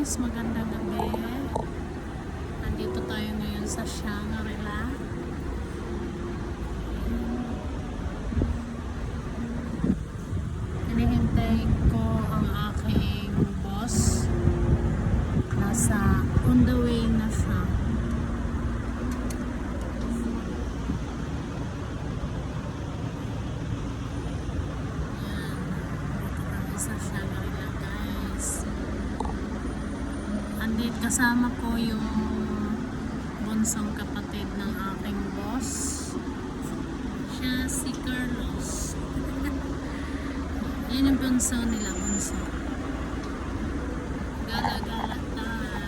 guys, magandang gabi. Nandito tayo ngayon sa Shangri-La. Hinihintay ko ang aking boss. Nasa on the way na siya. Sa Shangri-La guys. Andit kasama ko yung bunsong kapatid ng aking boss. Siya si Carlos. Yan yung bunso nila, bunso. Gala-gala tayo.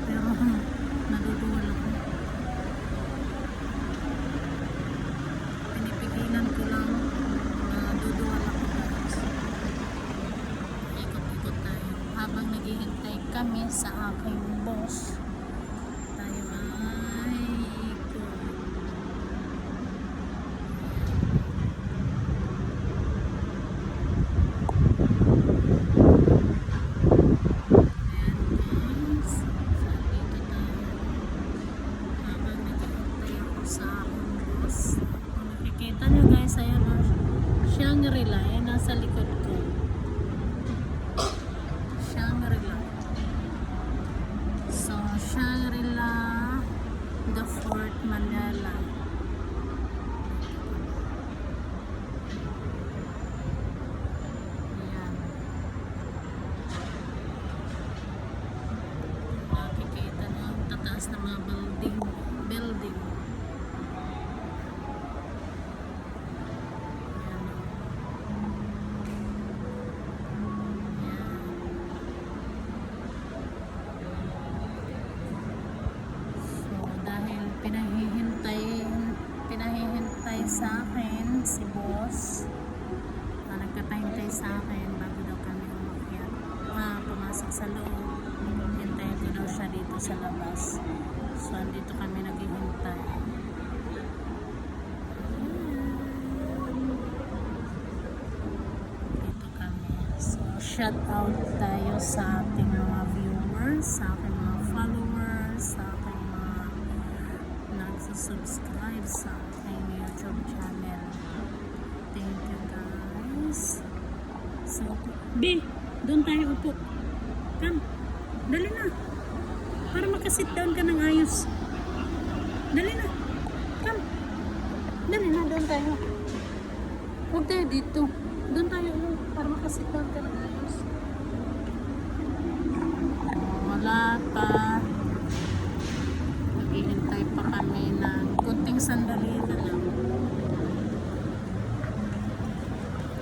Pero naduduwal ako. Pinipigilan ko lang. Ikot-ikot tayo habang naghihintay kami sa aking boss. Tayo ay ikot. Ayan guys, dito tayo habang naghihintay ako sa aking boss. Kung nakikita nyo guys, ayan o, Shangri-La, yan nasa likod ko. Shangri-La. So, Shangri-La, the Fort Manila. Ayan. Nakikita nyo ang tataas ng mga building. Pinahihintay sa akin si boss na nagpapahintay sa akin bago daw kami umakyat, pumasok sa loob. Hintayin ko daw siya dito sa labas, so andito kami naghihintay. Dito kami, so shout out tayo sa ating mga viewers, sa aking mga followers, sa aking mga subscribe sa aking YouTube channel. Thank you guys. So, B, doon tayo upo. Come, dali na. Para makasit down ka ng ayos. Dali na. Come. Dali na, doon tayo. Huwag tayo dito. Doon tayo para makasit down ka ng ayos. Wala pa. Hintay pa kami ng kunting sandali na lang.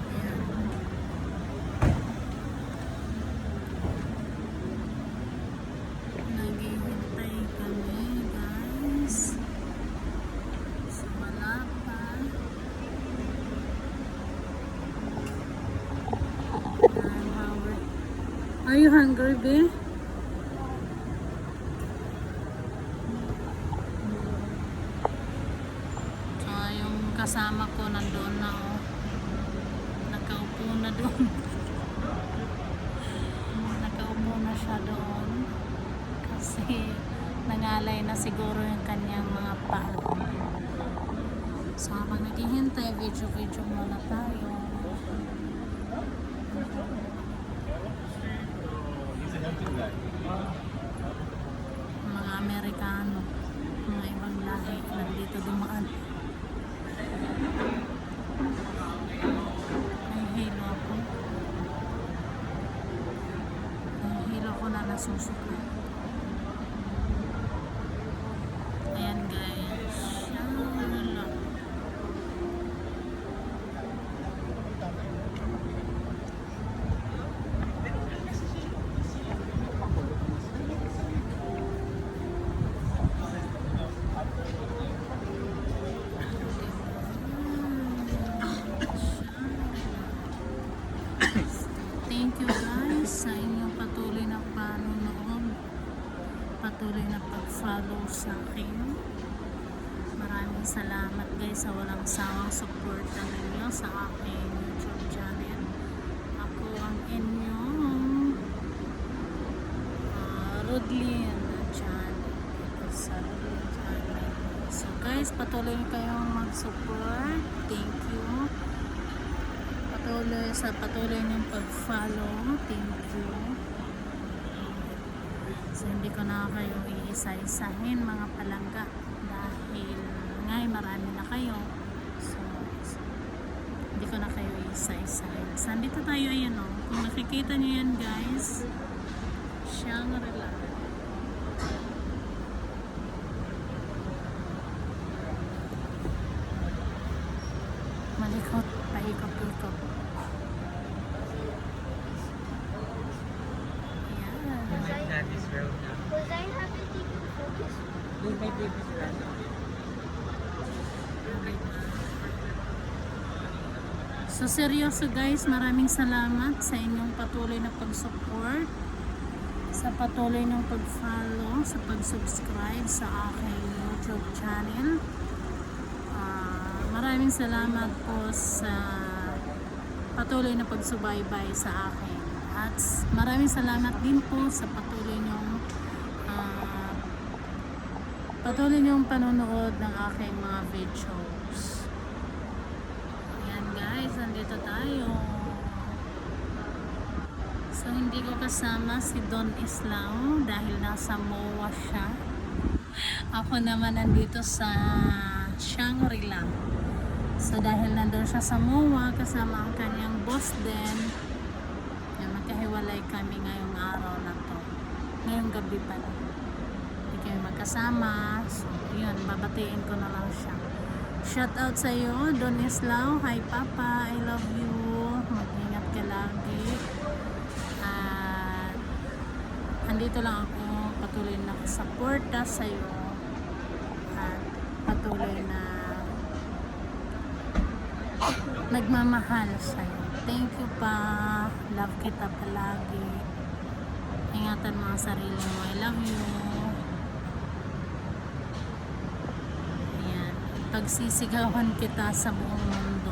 Ayan. Naghihintay kami guys. So wala pa. Are you hungry, babe? Kasama ko nandoon na nakaupo na doon. Nakaupo na siya doon kasi nangalay na siguro yung kanyang mga paa. So habang naghihintay, video muna tayo. Mga Amerikano, mga ibang lahi nandito dumaan. Nahihilo ako. Nahihilo ako na nasusuka. Ayan guys. Shangri-La. Thank you guys sa inyong patuloy na panonood, patuloy na pag-follow sa akin. Maraming salamat guys sa walang sawang suporta ninyo sa aking YouTube channel. Ako ang inyong Rodlin channel. Sa Rodlin channel. So guys, patuloy kayong mag-support. Thank you. Patuloy niyong pag-follow. Thank you. So hindi ko na kayo iisa-isahin mga palangga dahil ngay marami na kayo. So hindi ko na kayo isa-isahin. So andito tayo, ayan o. Kung nakikita niyo yan guys, Shangri-La. Malikot, paikot-ikot. This road now. Was I having to focus? This may be this road. So seryoso guys, maraming salamat sa inyong patuloy na pag-support, sa patuloy ng pag-follow, sa pag-subscribe sa aking YouTube channel. Maraming salamat po sa patuloy na pagsubaybay sa akin. At maraming salamat din po sa patuloy niyong panonood ng aking mga videos. Ayan guys, andito tayo. So hindi ko kasama si Don Islao dahil nasa MOA siya. Ako naman nandito sa Shangri-La. So dahil nandun siya sa MOA kasama ang kanyang boss din, magkahiwalay kami ngayong araw na to. Ngayong gabi pa na. Hindi kami magkasama. So yun, babatiin ko na lang siya. Shout out sa iyo, Don Islao. Hi Papa, I love you. Mag-ingat ka lagi. At andito lang ako, patuloy na suporta sa iyo. At patuloy na nagmamahal sa'yo. Thank you pa. Love kita palagi. Ingatan mo ang sarili mo. I love you. Ayan. Pagsisigawan kita sa buong mundo.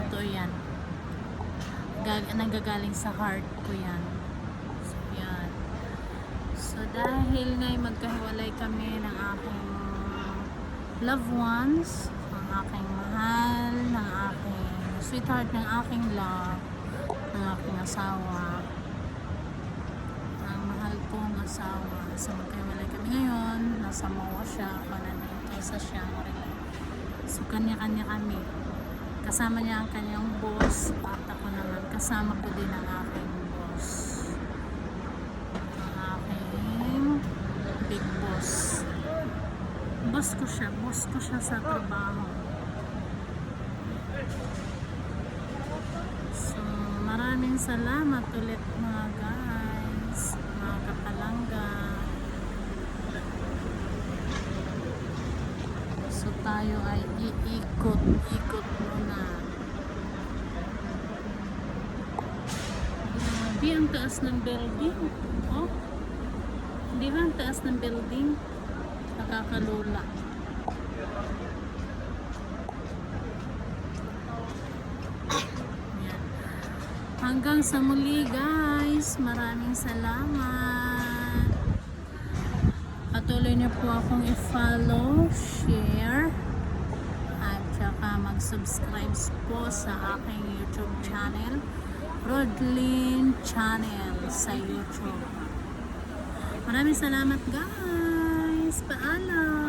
Ito yan. Nanggagaling sa heart ko yan. So, yan. So, dahil nga'y magkahiwalay kami ng aking loved ones, ang aking mahal, ng aking sweetheart, ng aking love, ng aking asawa, ang mahal kong asawa. So magkahiwalay kami ngayon, nasa MOA siya, ako nandito sa Shangri-La. So kanya-kanya kami, kasama niya ang kanyang boss at ako naman kasama ko din ang aking boss, ang aking big boss. Boss ko siya sa trabaho. So, maraming salamat ulit mga guys, mga kapalangga. So, tayo ay iikot-ikot muna. Grabe, ang taas ng building. Oh, di ba ang taas ng building? Nakakalula. Yan. Hanggang sa muli guys, maraming salamat. Patuloy niyo po akong i-follow, share, at saka mag-subscribe po sa aking YouTube channel, Rodlin Channel sa YouTube. Maraming salamat guys. Paalam.